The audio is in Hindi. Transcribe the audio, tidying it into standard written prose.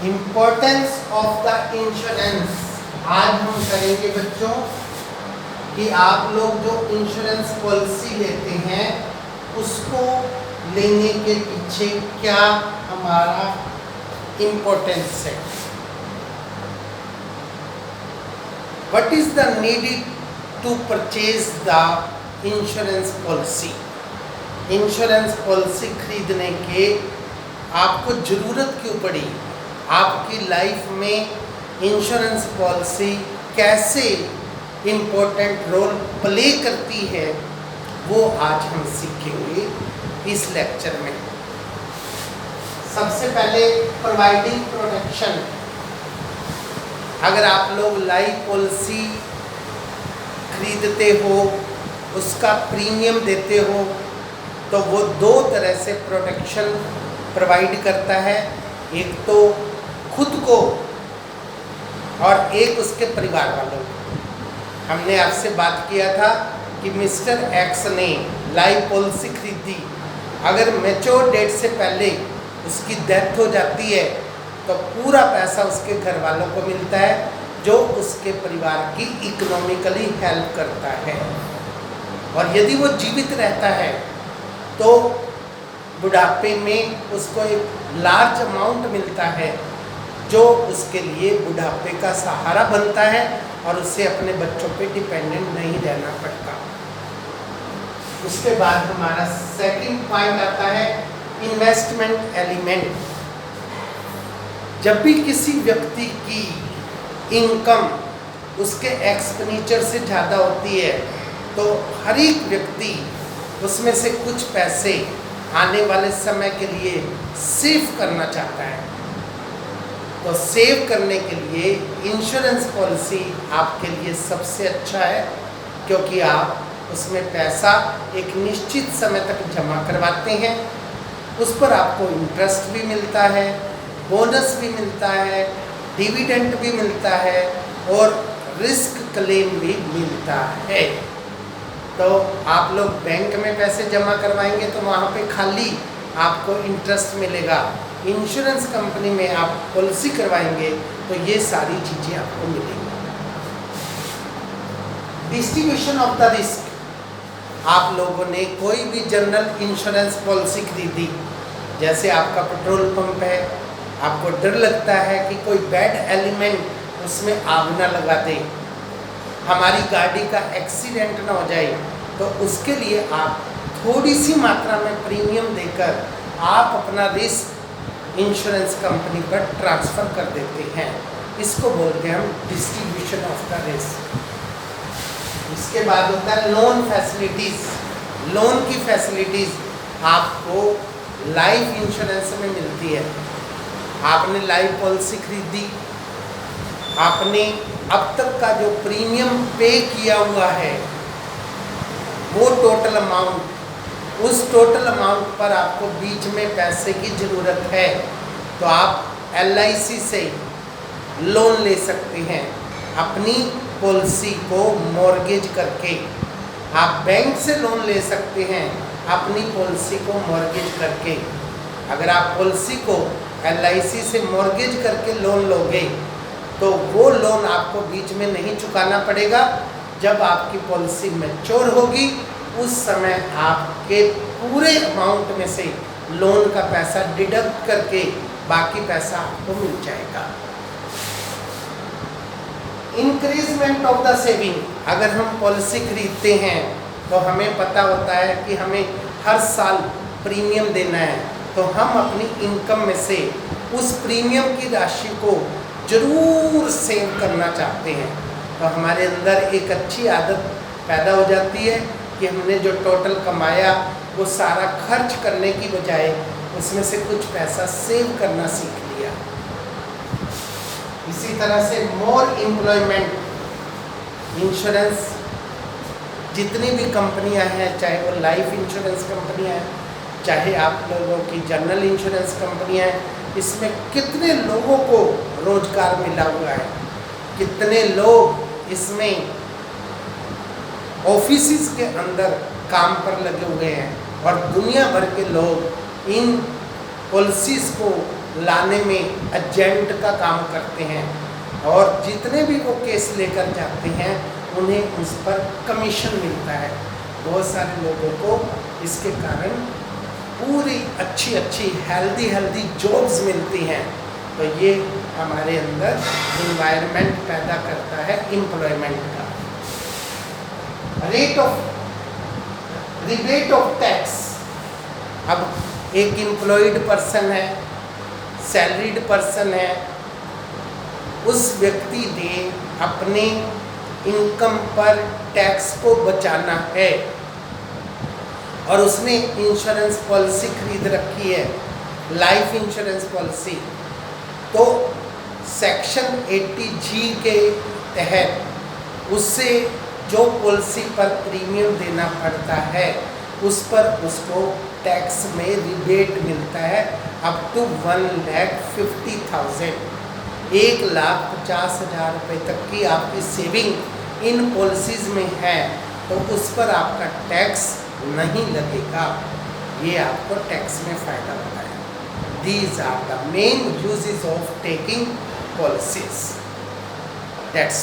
Importance of the insurance. आज हम करेंगे बच्चों कि आप लोग जो इंश्योरेंस पॉलिसी लेते हैं उसको लेने के पीछे क्या हमारा इम्पोर्टेंस है। What is the needed to purchase the insurance policy. Insurance policy खरीदने के आपको ज़रूरत क्यों पड़ी, आपकी लाइफ में इंश्योरेंस पॉलिसी कैसे इम्पोर्टेंट रोल प्ले करती है, वो आज हम सीखेंगे इस लेक्चर में। सबसे पहले प्रोवाइडिंग प्रोटेक्शन। अगर आप लोग लाइफ पॉलिसी खरीदते हो, उसका प्रीमियम देते हो, तो वो दो तरह से प्रोटेक्शन प्रोवाइड करता है। एक तो खुद को और एक उसके परिवार वालों को। हमने आपसे बात किया था कि मिस्टर एक्स ने लाइफ पॉलिसी खरीदी, अगर मैच्योर डेट से पहले उसकी डेथ हो जाती है तो पूरा पैसा उसके घर वालों को मिलता है, जो उसके परिवार की इकोनॉमिकली हेल्प करता है। और यदि वो जीवित रहता है तो बुढ़ापे में उसको एक लार्ज अमाउंट मिलता है, जो उसके लिए बुढ़ापे का सहारा बनता है और उससे अपने बच्चों पे डिपेंडेंट नहीं रहना पड़ता। उसके बाद हमारा सेकंड पॉइंट आता है इन्वेस्टमेंट एलिमेंट। जब भी किसी व्यक्ति की इनकम उसके एक्सपेंडिचर से ज़्यादा होती है तो हर एक व्यक्ति उसमें से कुछ पैसे आने वाले समय के लिए सेव करना चाहता है। तो सेव करने के लिए इंश्योरेंस पॉलिसी आपके लिए सबसे अच्छा है, क्योंकि आप उसमें पैसा एक निश्चित समय तक जमा करवाते हैं, उस पर आपको इंटरेस्ट भी मिलता है, बोनस भी मिलता है, डिविडेंड भी मिलता है और रिस्क क्लेम भी मिलता है। तो आप लोग बैंक में पैसे जमा करवाएंगे तो वहाँ पे खाली आपको इंटरेस्ट मिलेगा। इंश्योरेंस कंपनी में आप पॉलिसी करवाएंगे तो ये सारी चीज़ें आपको मिलेंगी। Distribution of the risk. आप लोगों ने कोई भी जनरल इंश्योरेंस पॉलिसी खरीदी, जैसे आपका पेट्रोल पंप है, आपको डर लगता है कि कोई बैड एलिमेंट उसमें आग ना लगा दे, हमारी गाड़ी का एक्सीडेंट ना हो जाए, तो उसके लिए आप थोड़ी सी मात्रा में प्रीमियम देकर आप अपना रिस्क इंश्योरेंस कंपनी पर ट्रांसफ़र कर देते हैं। इसको बोलते हैं हम डिस्ट्रीब्यूशन ऑफ द रिस्क। इसके बाद होता है लोन फैसिलिटीज़। लोन की फैसिलिटीज़ आपको लाइफ इंश्योरेंस में मिलती है। आपने लाइफ पॉलिसी खरीदी, आपने अब तक का जो प्रीमियम पे किया हुआ है वो टोटल अमाउंट, उस टोटल अमाउंट पर आपको बीच में पैसे की ज़रूरत है तो आप LIC से लोन ले सकते हैं अपनी पॉलिसी को मॉर्गेज करके। आप बैंक से लोन ले सकते हैं अपनी पॉलिसी को मॉर्गेज करके। अगर आप पॉलिसी को LIC से मॉर्गेज करके लोन लोगे तो वो लोन आपको बीच में नहीं चुकाना पड़ेगा। जब आपकी पॉलिसी मैच्योर होगी उस समय आपके पूरे अमाउंट में से लोन का पैसा डिडक्ट करके बाकी पैसा आपको मिल जाएगा। Increment of the saving. अगर हम पॉलिसी खरीदते हैं तो हमें पता होता है कि हमें हर साल प्रीमियम देना है, तो हम अपनी इनकम में से उस प्रीमियम की राशि को ज़रूर सेव करना चाहते हैं। तो हमारे अंदर एक अच्छी आदत पैदा हो जाती है कि हमने जो टोटल कमाया वो सारा खर्च करने की बजाय उसमें से कुछ पैसा सेव करना सीख लिया। इसी तरह से मोर एम्प्लॉयमेंट। इंश्योरेंस जितनी भी कंपनियां हैं, चाहे वो लाइफ इंश्योरेंस कंपनियां हैं, चाहे आप लोगों की जनरल इंश्योरेंस कंपनियां हैं, इसमें कितने लोगों को रोजगार मिला हुआ है, कितने लोग इसमें ऑफिसेस के अंदर काम पर लगे हुए हैं और दुनिया भर के लोग इन पॉलिसीज़ को लाने में एजेंट का काम करते हैं, और जितने भी वो केस लेकर जाते हैं उन्हें उस पर कमीशन मिलता है। बहुत सारे लोगों को इसके कारण पूरी अच्छी हेल्दी जॉब्स मिलती हैं। तो ये हमारे अंदर इन्वायरमेंट पैदा करता है एम्प्लॉयमेंट का। Rebate of tax. अब एक एम्प्लॉयड पर्सन है, सैलरीड पर्सन है, उस व्यक्ति ने अपने इनकम पर टैक्स को बचाना है और उसने इंश्योरेंस पॉलिसी खरीद रखी है, लाइफ इंश्योरेंस पॉलिसी। तो सेक्शन 80G के तहत उससे जो पॉलिसी पर प्रीमियम देना पड़ता है उस पर उसको टैक्स में रिबेट मिलता है अप टू 1,50,000। 1,50,000 रुपये तक की आपकी सेविंग इन पॉलिसीज़ में है तो उस पर आपका टैक्स नहीं लगेगा। ये आपको टैक्स में फ़ायदा होता है। These are the main uses of taking policies. That's